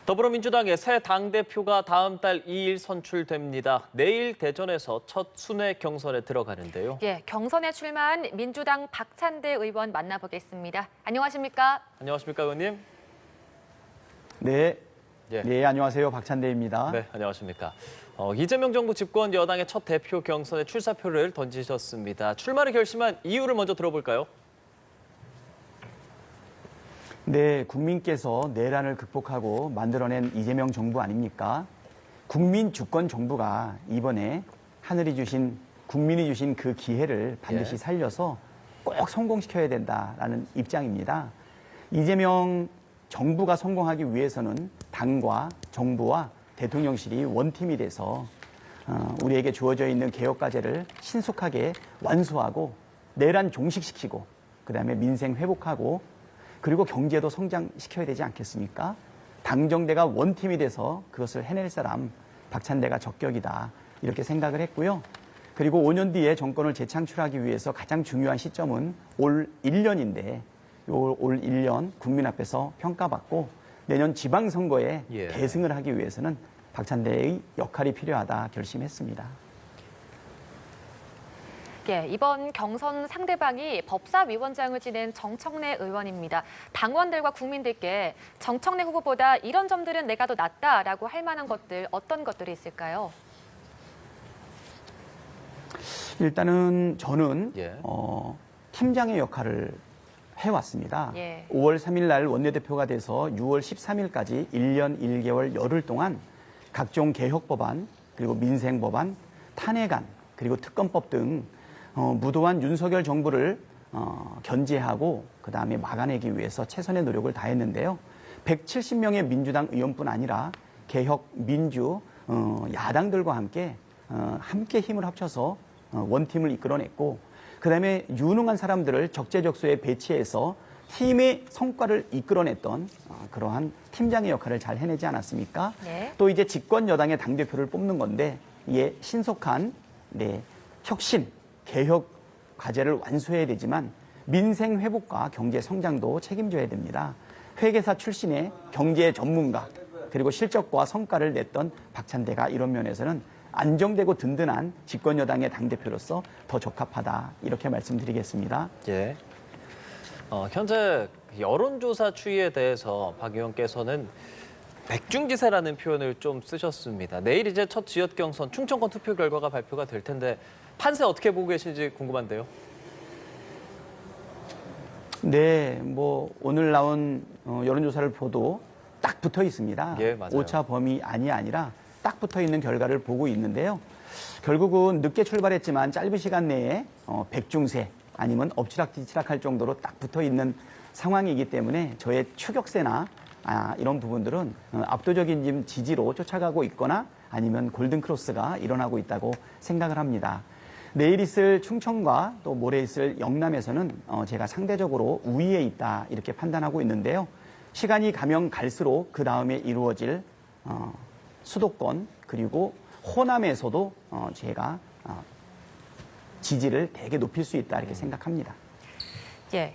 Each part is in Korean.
더불어민주당의 새 당대표가 다음 달 2일 선출됩니다. 내일 대전에서 첫 순회 경선에 들어가는데요. 예, 경선에 출마한 민주당 박찬대 의원 만나보겠습니다. 안녕하십니까? 안녕하십니까, 의원님? 네. 예. 네, 안녕하세요. 박찬대입니다. 네, 안녕하십니까. 이재명 정부 집권 여당의 첫 대표 경선에 출사표를 던지셨습니다. 출마를 결심한 이유를 먼저 들어볼까요? 네, 국민께서 내란을 극복하고 만들어낸 이재명 정부 아닙니까? 국민 주권 정부가 이번에 국민이 주신 그 기회를 반드시 살려서 꼭 성공시켜야 된다라는 입장입니다. 이재명 정부가 성공하기 위해서는 당과 정부와 대통령실이 원팀이 돼서 우리에게 주어져 있는 개혁과제를 신속하게 완수하고 내란 종식시키고 그다음에 민생 회복하고 그리고 경제도 성장시켜야 되지 않겠습니까? 당정대가 원팀이 돼서 그것을 해낼 사람 박찬대가 적격이다 이렇게 생각을 했고요. 그리고 5년 뒤에 정권을 재창출하기 위해서 가장 중요한 시점은 올 1년인데 올 1년 국민 앞에서 평가받고 내년 지방선거에 대승을 하기 위해서는 박찬대의 역할이 필요하다 결심했습니다. 예, 이번 경선 상대방이 법사위원장을 지낸 정청래 의원입니다. 당원들과 국민들께 정청래 후보보다 이런 점들은 내가 더 낫다라고 할 만한 것들 어떤 것들이 있을까요? 일단은 저는 팀장의 역할을 해왔습니다. 5월 3일 날 원내대표가 돼서 6월 13일까지 1년 1개월 열흘 동안 각종 개혁법안, 그리고 민생법안, 탄핵안, 그리고 특검법 등 무도한 윤석열 정부를 견제하고 그다음에 막아내기 위해서 최선의 노력을 다했는데요. 170명의 민주당 의원뿐 아니라 개혁, 민주, 야당들과 함께 힘을 합쳐서 원팀을 이끌어냈고 그다음에 유능한 사람들을 적재적소에 배치해서 팀의 성과를 이끌어냈던 그러한 팀장의 역할을 잘 해내지 않았습니까? 또 이제 집권 여당의 당대표를 뽑는 건데 이에 신속한 혁신, 개혁 과제를 완수해야 되지만 민생 회복과 경제 성장도 책임져야 됩니다. 회계사 출신의 경제 전문가 그리고 실적과 성과를 냈던 박찬대가 이런 면에서는 안정되고 든든한 집권 여당의 당대표로서 더 적합하다 이렇게 말씀드리겠습니다. 예. 현재 여론조사 추이에 대해서 박 의원께서는 백중지세라는 표현을 좀 쓰셨습니다. 내일 이제 첫 지역 경선 충청권 투표 결과가 발표가 될 텐데 판세 어떻게 보고 계신지 궁금한데요. 네, 오늘 나온 여론조사를 보도 딱 붙어 있습니다. 예, 맞아요. 오차 범위 아니라 딱 붙어 있는 결과를 보고 있는데요. 결국은 늦게 출발했지만 짧은 시간 내에 백중세 아니면 엎치락뒤치락할 정도로 딱 붙어 있는 상황이기 때문에 저의 추격세나 이런 부분들은 압도적인 지지로 쫓아가고 있거나 아니면 골든크로스가 일어나고 있다고 생각을 합니다. 내일 있을 충청과 또 모레 있을 영남에서는 제가 상대적으로 우위에 있다 이렇게 판단하고 있는데요. 시간이 가면 갈수록 그 다음에 이루어질 수도권 그리고 호남에서도 제가 지지를 되게 높일 수 있다 이렇게 생각합니다. 예.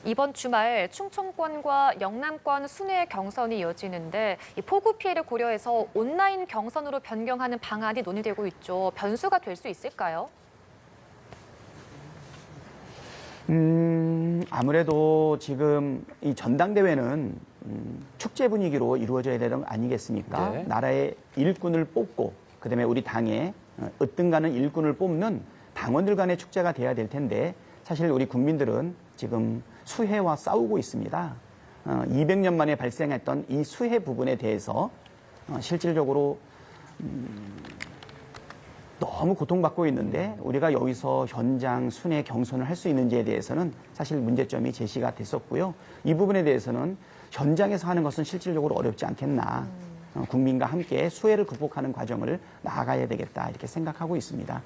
이번 주말 충청권과 영남권 순회 경선이 이어지는데 이 폭우 피해를 고려해서 온라인 경선으로 변경하는 방안이 논의되고 있죠. 변수가 될 수 있을까요? 아무래도 지금 이 전당대회는 축제 분위기로 이루어져야 되는 거 아니겠습니까? 네. 나라의 일꾼을 뽑고 그다음에 우리 당에 으뜸가는 일꾼을 뽑는 당원들 간의 축제가 돼야 될 텐데 사실 우리 국민들은 지금 수해와 싸우고 있습니다. 200년 만에 발생했던 이 수해 부분에 대해서 실질적으로 너무 고통받고 있는데 우리가 여기서 현장 순회 경선을 할 수 있는지에 대해서는 사실 문제점이 제시가 됐었고요. 이 부분에 대해서는 현장에서 하는 것은 실질적으로 어렵지 않겠나. 국민과 함께 수해를 극복하는 과정을 나아가야 되겠다 이렇게 생각하고 있습니다.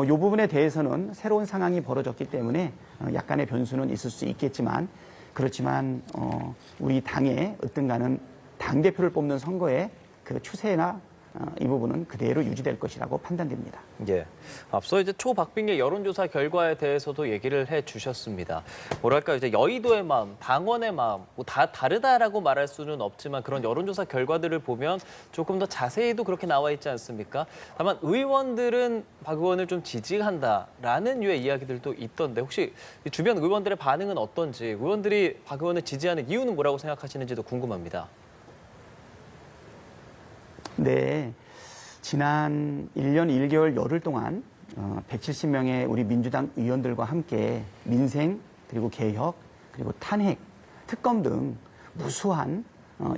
이 부분에 대해서는 새로운 상황이 벌어졌기 때문에 약간의 변수는 있을 수 있겠지만 그렇지만 우리 당에 으뜸가는 당대표를 뽑는 선거의 그 추세나 이 부분은 그대로 유지될 것이라고 판단됩니다. 예. 앞서 이제 초박빙의 여론조사 결과에 대해서도 얘기를 해주셨습니다. 뭐랄까 이제 여의도의 마음, 당원의 마음, 뭐 다 다르다라고 말할 수는 없지만 그런 여론조사 결과들을 보면 조금 더 자세히도 그렇게 나와 있지 않습니까? 다만 의원들은 박 의원을 좀 지지한다라는 류의 이야기들도 있던데 혹시 주변 의원들의 반응은 어떤지, 의원들이 박 의원을 지지하는 이유는 뭐라고 생각하시는지도 궁금합니다. 네, 지난 1년 1개월 열흘 동안 170명의 우리 민주당 의원들과 함께 민생, 그리고 개혁, 그리고 탄핵, 특검 등 무수한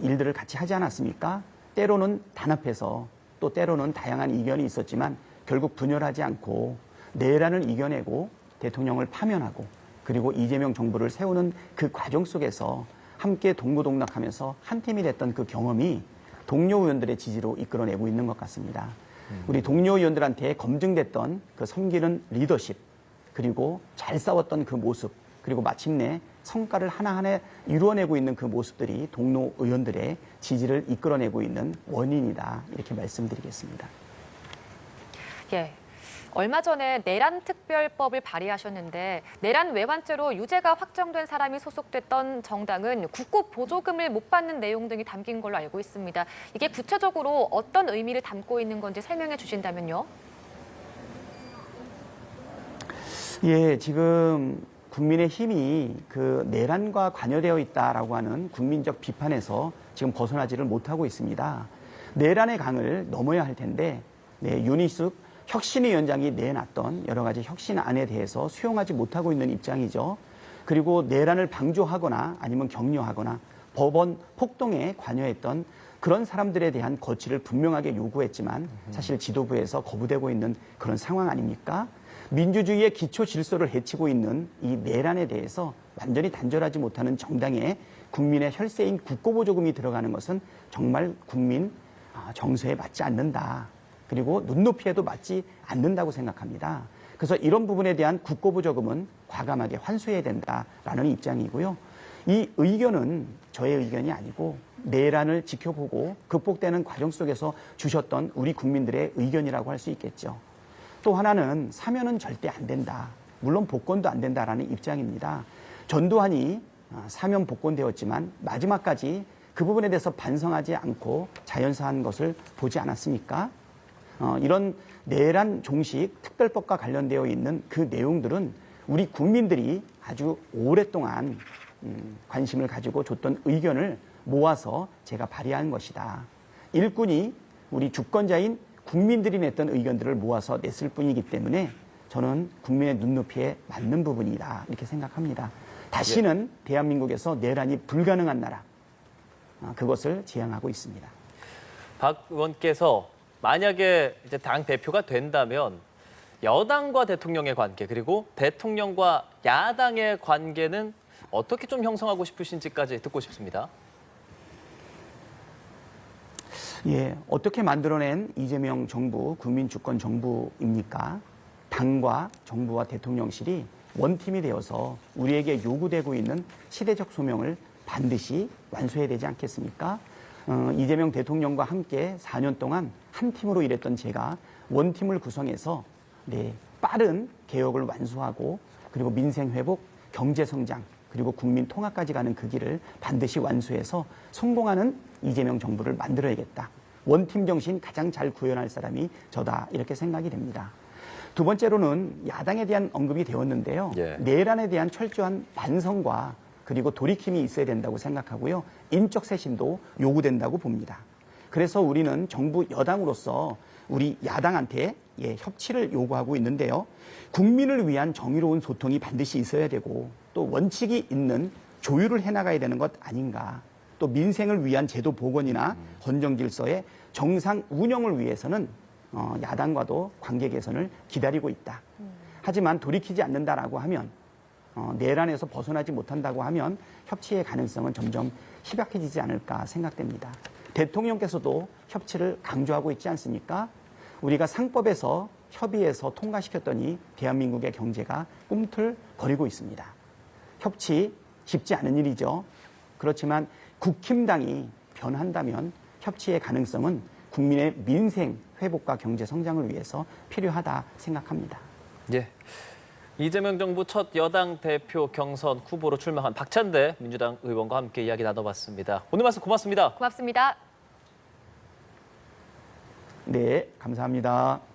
일들을 같이 하지 않았습니까? 때로는 단합해서 또 때로는 다양한 이견이 있었지만 결국 분열하지 않고 내란을 이겨내고 대통령을 파면하고 그리고 이재명 정부를 세우는 그 과정 속에서 함께 동고동락하면서 한 팀이 됐던 그 경험이 동료 의원들의 지지로 이끌어내고 있는 것 같습니다. 우리 동료 의원들한테 검증됐던 그 섬기는 리더십, 그리고 잘 싸웠던 그 모습, 그리고 마침내 성과를 하나하나 이루어내고 있는 그 모습들이 동료 의원들의 지지를 이끌어내고 있는 원인이다. 이렇게 말씀드리겠습니다. 예. 얼마 전에 내란 특별법을 발의하셨는데 내란 외환죄로 유죄가 확정된 사람이 소속됐던 정당은 국고 보조금을 못 받는 내용 등이 담긴 걸로 알고 있습니다. 이게 구체적으로 어떤 의미를 담고 있는 건지 설명해 주신다면요. 예, 지금 국민의힘이 그 내란과 관여되어 있다라고 하는 국민적 비판에서 지금 벗어나지를 못하고 있습니다. 내란의 강을 넘어야 할 텐데 윤희숙 혁신위원장이 내놨던 여러 가지 혁신안에 대해서 수용하지 못하고 있는 입장이죠. 그리고 내란을 방조하거나 아니면 격려하거나 법원 폭동에 관여했던 그런 사람들에 대한 거취를 분명하게 요구했지만 사실 지도부에서 거부되고 있는 그런 상황 아닙니까? 민주주의의 기초 질서를 해치고 있는 이 내란에 대해서 완전히 단절하지 못하는 정당에 국민의 혈세인 국고보조금이 들어가는 것은 정말 국민 정서에 맞지 않는다. 그리고 눈높이에도 맞지 않는다고 생각합니다. 그래서 이런 부분에 대한 국고보조금은 과감하게 환수해야 된다라는 입장이고요. 이 의견은 저의 의견이 아니고 내란을 지켜보고 극복되는 과정 속에서 주셨던 우리 국민들의 의견이라고 할 수 있겠죠. 또 하나는 사면은 절대 안 된다. 물론 복권도 안 된다라는 입장입니다. 전두환이 사면 복권되었지만 마지막까지 그 부분에 대해서 반성하지 않고 자연사한 것을 보지 않았습니까? 이런 내란 종식 특별법과 관련되어 있는 그 내용들은 우리 국민들이 아주 오랫동안 관심을 가지고 줬던 의견을 모아서 제가 발의한 것이다. 일꾼이 우리 주권자인 국민들이 냈던 의견들을 모아서 냈을 뿐이기 때문에 저는 국민의 눈높이에 맞는 부분이다 이렇게 생각합니다. 다시는 대한민국에서 내란이 불가능한 나라, 그것을 지향하고 있습니다. 박 의원께서 만약에 이제 당 대표가 된다면 여당과 대통령의 관계 그리고 대통령과 야당의 관계는 어떻게 좀 형성하고 싶으신지까지 듣고 싶습니다. 예, 어떻게 만들어낸 이재명 정부, 국민주권 정부입니까? 당과 정부와 대통령실이 원팀이 되어서 우리에게 요구되고 있는 시대적 소명을 반드시 완수해야 되지 않겠습니까? 이재명 대통령과 함께 4년 동안 한 팀으로 일했던 제가 원팀을 구성해서 빠른 개혁을 완수하고 그리고 민생 회복, 경제 성장, 그리고 국민 통합까지 가는 그 길을 반드시 완수해서 성공하는 이재명 정부를 만들어야겠다. 원팀 정신 가장 잘 구현할 사람이 저다 이렇게 생각이 됩니다. 두 번째로는 야당에 대한 언급이 되었는데요. 내란에 대한 철저한 반성과 그리고 돌이킴이 있어야 된다고 생각하고요. 인적 쇄신도 요구된다고 봅니다. 그래서 우리는 정부 여당으로서 우리 야당한테 협치를 요구하고 있는데요. 국민을 위한 정의로운 소통이 반드시 있어야 되고 또 원칙이 있는 조율을 해나가야 되는 것 아닌가. 또 민생을 위한 제도 복원이나 헌정 질서의 정상 운영을 위해서는 야당과도 관계 개선을 기다리고 있다. 하지만 돌이키지 않는다라고 하면 내란에서 벗어나지 못한다고 하면 협치의 가능성은 점점 희박해지지 않을까 생각됩니다. 대통령께서도 협치를 강조하고 있지 않습니까? 우리가 상법에서 협의해서 통과시켰더니 대한민국의 경제가 꿈틀거리고 있습니다. 협치 쉽지 않은 일이죠. 그렇지만 국힘당이 변한다면 협치의 가능성은 국민의 민생 회복과 경제 성장을 위해서 필요하다 생각합니다. 예. 이재명 정부 첫 여당 대표 경선 후보로 출마한 박찬대 민주당 의원과 함께 이야기 나눠봤습니다. 오늘 말씀 고맙습니다. 고맙습니다. 네, 감사합니다.